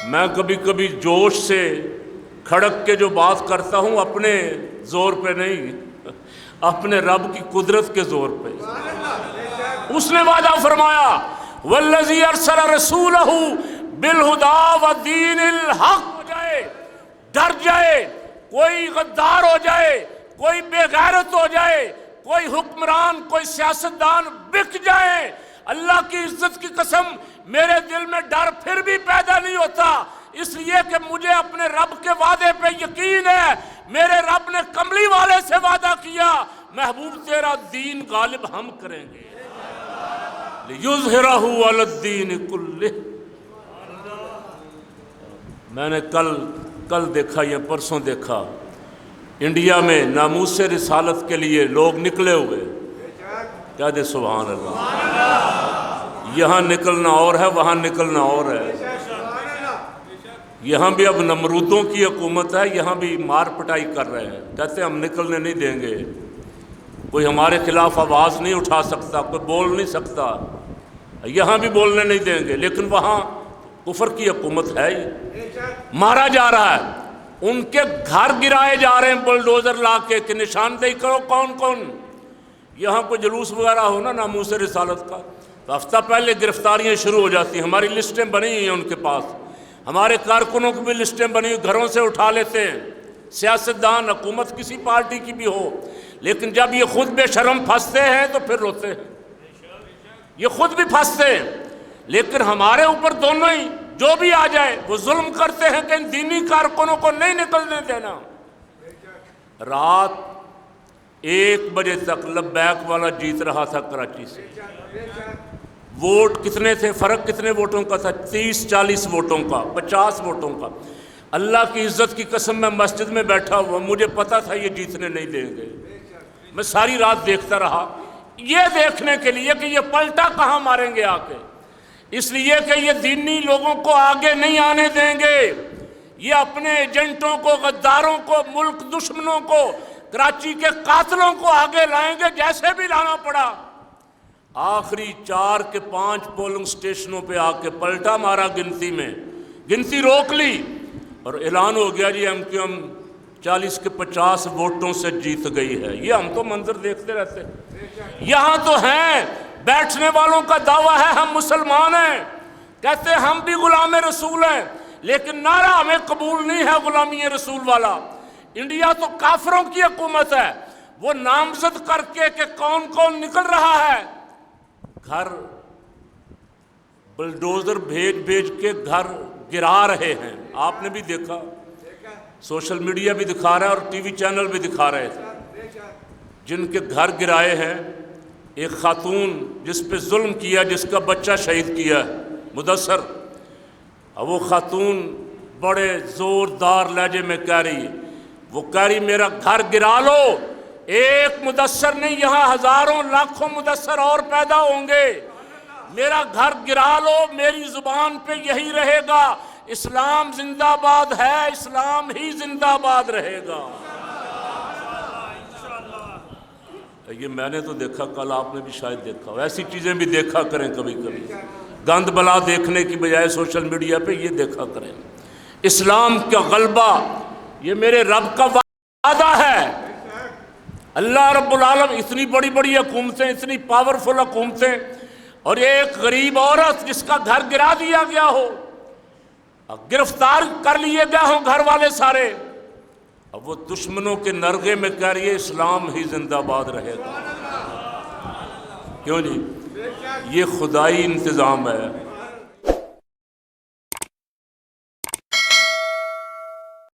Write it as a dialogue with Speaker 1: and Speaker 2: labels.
Speaker 1: میں کبھی کبھی جوش سے کھڑک کے جو بات کرتا ہوں اپنے زور پہ نہیں، اپنے رب کی قدرت کے زور پہ۔ اس نے وعدہ فرمایا والذی ارسل رسولہ بالہدی ودین الحق، ہو جائے، ڈر جائے، کوئی غدار ہو جائے، کوئی بے غیرت ہو جائے، کوئی حکمران، کوئی سیاستدان بک جائے، اللہ کی عزت کی قسم میرے دل میں ڈر پھر بھی پیدا نہیں ہوتا، اس لیے کہ مجھے اپنے رب کے وعدے پہ یقین ہے۔ میرے رب نے کملی والے سے وعدہ کیا محبوب تیرا دین غالب ہم کریں گے، لِیُظْہِرَہُ عَلَى الدِّینِ کُلِّہ۔ میں نے کل دیکھا یا پرسوں دیکھا، انڈیا میں ناموس رسالت کے لیے لوگ نکلے ہوئے، کیا دے سبحان اللہ، یہاں نکلنا اور ہے، وہاں نکلنا اور ہے۔ یہاں بھی اب نمرودوں کی حکومت ہے، یہاں بھی مار پٹائی کر رہے ہیں، کہتے ہیں ہم نکلنے نہیں دیں گے، کوئی ہمارے خلاف آواز نہیں اٹھا سکتا، کوئی بول نہیں سکتا، یہاں بھی بولنے نہیں دیں گے، لیکن وہاں کفر کی حکومت ہے ہی، مارا جا رہا ہے، ان کے گھر گرائے جا رہے ہیں بلڈوزر لا کے کہ نشاندہی کرو کون کون۔ یہاں کوئی جلوس وغیرہ ہو نا ناموس رسالت کا تو ہفتہ پہلے گرفتاریاں شروع ہو جاتی ہیں، ہماری لسٹیں بنی ہیں ان کے پاس، ہمارے کارکنوں کی بھی لسٹیں بنی ہوئی، گھروں سے اٹھا لیتے ہیں، سیاستدان، حکومت کسی پارٹی کی بھی ہو، لیکن جب یہ خود بے شرم پھنستے ہیں تو پھر روتے ہیں، یہ خود بھی پھنستے ہیں، لیکن ہمارے اوپر دونوں ہی جو بھی آ جائے وہ ظلم کرتے ہیں کہ ان دینی کارکنوں کو نہیں نکلنے دینا۔ رات 1 بجے تک لبیک والا جیت رہا تھا کراچی سے، ووٹ کتنے تھے، فرق کتنے ووٹوں کا تھا، 30-40 ووٹوں کا، 50 ووٹوں کا۔ اللہ کی عزت کی قسم میں مسجد میں بیٹھا ہوا، مجھے پتا تھا یہ جیتنے نہیں دیں گے، میں ساری رات دیکھتا رہا، یہ دیکھنے کے لیے کہ یہ پلٹا کہاں ماریں گے آ کے، اس لیے کہ یہ دینی لوگوں کو آگے نہیں آنے دیں گے، یہ اپنے ایجنٹوں کو، غداروں کو، ملک دشمنوں کو، کراچی کے قاتلوں کو آگے لائیں گے جیسے بھی لانا پڑا۔ آخری 4 کے 5 پولنگ سٹیشنوں پہ آ کے پلٹا مارا، گنتی میں گنتی روک لی اور اعلان ہو گیا جی ایم کیو ایم 40 کے 50 ووٹوں سے جیت گئی ہے۔ یہ ہم تو منظر دیکھتے رہتے ہیں، یہاں تو ہیں بیٹھنے والوں کا دعویٰ ہے ہم مسلمان ہیں، کہتے ہیں ہم بھی غلام رسول ہیں، لیکن نعرہ ہمیں قبول نہیں ہے غلامی رسول والا۔ انڈیا تو کافروں کی حکومت ہے، وہ نامزد کر کے کہ کون کون نکل رہا ہے، گھر بلڈوزر بھیج کے گھر گرا رہے ہیں۔ آپ نے بھی دیکھا، سوشل میڈیا بھی دکھا رہا ہے اور ٹی وی چینل بھی دکھا رہے تھے، جن کے گھر گرائے ہیں۔ ایک خاتون جس پہ ظلم کیا، جس کا بچہ شہید کیا مدثر، وہ خاتون بڑے زوردار لہجے میں کہہ رہی ہے، وہ کہہ رہی میرا گھر گرا لو، ایک مدثر نہیں یہاں ہزاروں لاکھوں مدثر اور پیدا ہوں گے، میرا گھر گرا لو، میری زبان پہ یہی رہے گا، اسلام زندہ باد ہے، اسلام ہی زندہ باد رہے گا۔ یہ میں نے تو دیکھا، کل آپ نے بھی شاید دیکھا، ایسی چیزیں بھی دیکھا کریں کبھی کبھی، گند بلا دیکھنے کی بجائے سوشل میڈیا پہ یہ دیکھا کریں۔ اسلام کا غلبہ یہ میرے رب کا وعدہ ہے۔ اللہ رب العالم اتنی بڑی بڑی حکومتیں، اتنی پاورفل حکومتیں، اور ایک غریب عورت جس کا گھر گرا دیا گیا ہو، گرفتار کر لیے گئے ہوں گھر والے سارے، اب وہ دشمنوں کے نرغے میں کہہ رہی ہے اسلام ہی زندہ باد رہے گا۔ کیوں جی؟ یہ خدائی انتظام ہے۔